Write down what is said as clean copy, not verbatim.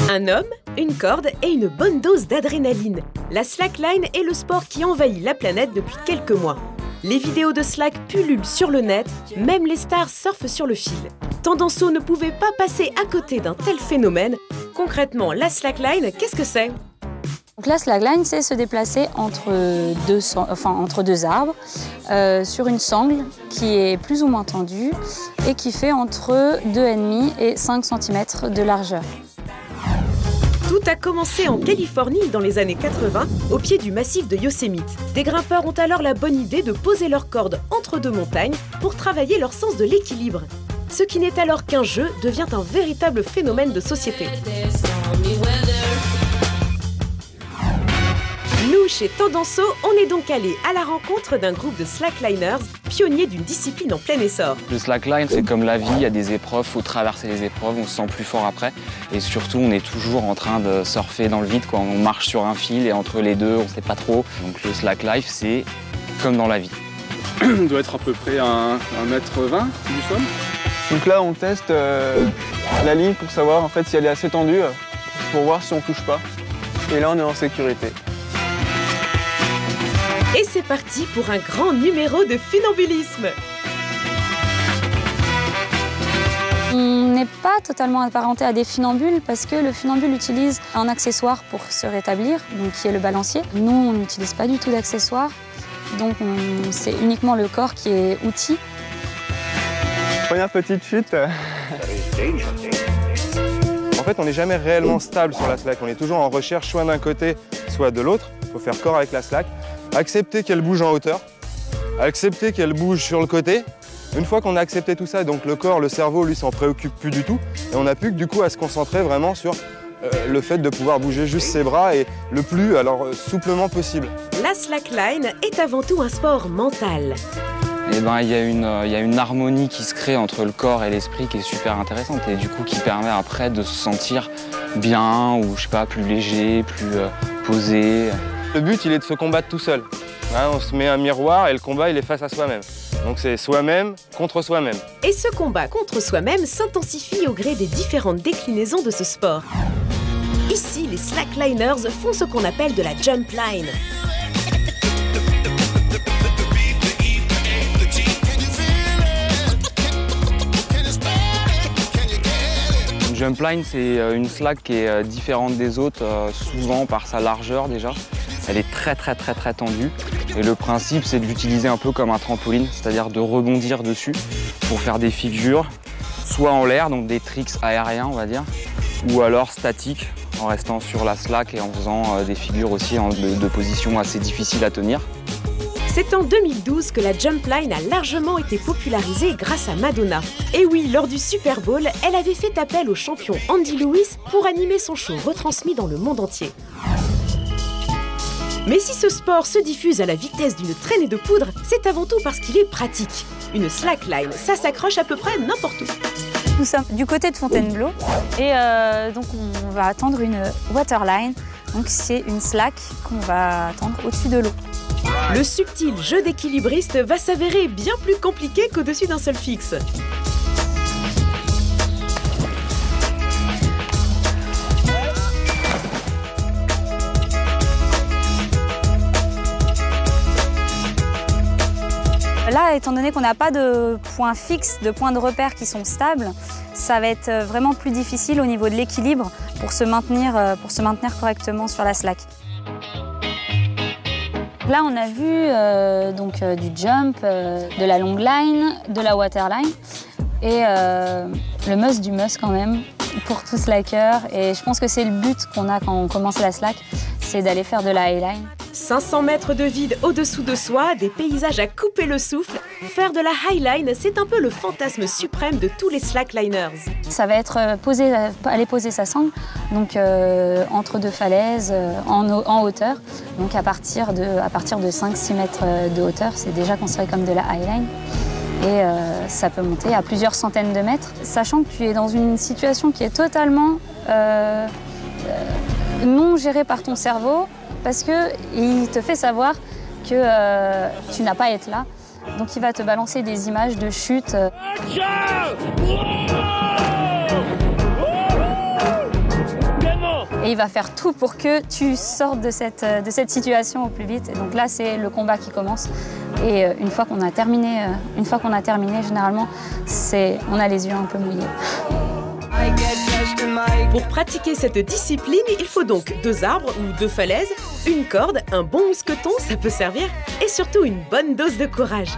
Un homme, une corde et une bonne dose d'adrénaline. La slackline est le sport qui envahit la planète depuis quelques mois. Les vidéos de slack pullulent sur le net, même les stars surfent sur le fil. Tendanceau ne pouvait pas passer à côté d'un tel phénomène. Concrètement, la slackline, qu'est-ce que c'est? Donc la slackline, c'est se déplacer entre deux arbres sur une sangle qui est plus ou moins tendue et qui fait entre 2,5 et 5 cm de largeur. Tout a commencé en Californie dans les années 80, au pied du massif de Yosemite. Des grimpeurs ont alors la bonne idée de poser leurs cordes entre deux montagnes pour travailler leur sens de l'équilibre. Ce qui n'est alors qu'un jeu devient un véritable phénomène de société. Nous, chez Tendanceau, on est donc allé à la rencontre d'un groupe de slackliners, pionniers d'une discipline en plein essor. Le slackline, c'est comme la vie, il y a des épreuves, il faut traverser les épreuves, on se sent plus fort après. Et surtout, on est toujours en train de surfer dans le vide, quoi. On marche sur un fil et entre les deux, on ne sait pas trop. Donc le slacklife, c'est comme dans la vie. On doit être à peu près à 1,20 m du sol. Donc là, on teste la ligne pour savoir en fait si elle est assez tendue, pour voir si on ne touche pas. Et là, on est en sécurité. Et c'est parti pour un grand numéro de funambulisme. On n'est pas totalement apparenté à des funambules parce que le funambule utilise un accessoire pour se rétablir, donc qui est le balancier. Nous, on n'utilise pas du tout d'accessoire, donc c'est uniquement le corps qui est outil. Première petite chute. En fait, on n'est jamais réellement stable sur la slack. On est toujours en recherche soit d'un côté, soit de l'autre. Il faut faire corps avec la slack. Accepter qu'elle bouge en hauteur, accepter qu'elle bouge sur le côté. Une fois qu'on a accepté tout ça, donc le corps, le cerveau, lui, s'en préoccupe plus du tout. Et on n'a plus que du coup à se concentrer vraiment sur le fait de pouvoir bouger juste ses bras et le plus souplement possible. La slackline est avant tout un sport mental. Et ben, il y a une harmonie qui se crée entre le corps et l'esprit qui est super intéressante et du coup qui permet après de se sentir bien ou je sais pas, plus léger, plus posé. Le but, il est de se combattre tout seul. Hein, on se met un miroir et le combat, il est face à soi-même. Donc c'est soi-même contre soi-même. Et ce combat contre soi-même s'intensifie au gré des différentes déclinaisons de ce sport. Ici, les slackliners font ce qu'on appelle de la jump line. Une jump line, c'est une slack qui est différente des autres, souvent par sa largeur déjà. Elle est très tendue et le principe c'est de l'utiliser un peu comme un trampoline, c'est-à-dire de rebondir dessus pour faire des figures, soit en l'air, donc des tricks aériens on va dire, ou alors statiques en restant sur la slack et en faisant des figures aussi de positions assez difficiles à tenir. C'est en 2012 que la jump line a largement été popularisée grâce à Madonna. Et oui, lors du Super Bowl, elle avait fait appel au champion Andy Lewis pour animer son show retransmis dans le monde entier. Mais si ce sport se diffuse à la vitesse d'une traînée de poudre, c'est avant tout parce qu'il est pratique. Une slackline, ça s'accroche à peu près n'importe où. Nous sommes du côté de Fontainebleau et donc on va attendre une waterline. Donc c'est une slack qu'on va attendre au-dessus de l'eau. Le subtil jeu d'équilibriste va s'avérer bien plus compliqué qu'au-dessus d'un seul fixe. Là, étant donné qu'on n'a pas de points fixes, de points de repère qui sont stables, ça va être vraiment plus difficile au niveau de l'équilibre pour se maintenir correctement sur la slack. Là, on a vu du jump, de la long line, de la waterline et le must du must quand même pour tout slacker. Et je pense que c'est le but qu'on a quand on commence la slack, c'est d'aller faire de la highline. 500 mètres de vide au-dessous de soi, des paysages à couper le souffle. Faire de la highline, c'est un peu le fantasme suprême de tous les slackliners. Ça va être aller poser sa sangle donc, entre deux falaises, en hauteur. Donc à partir de 5-6 mètres de hauteur, c'est déjà considéré comme de la highline. Et ça peut monter à plusieurs centaines de mètres. Sachant que tu es dans une situation qui est totalement non gérée par ton cerveau, parce qu'il te fait savoir que tu n'as pas à être là. Donc il va te balancer des images de chute. et il va faire tout pour que tu sortes de cette situation au plus vite. Et donc là, c'est le combat qui commence. Et une fois qu'on a terminé, généralement, on a les yeux un peu mouillés. Pour pratiquer cette discipline, il faut donc 2 arbres ou 2 falaises, une corde, un bon mousqueton, ça peut servir, et surtout une bonne dose de courage.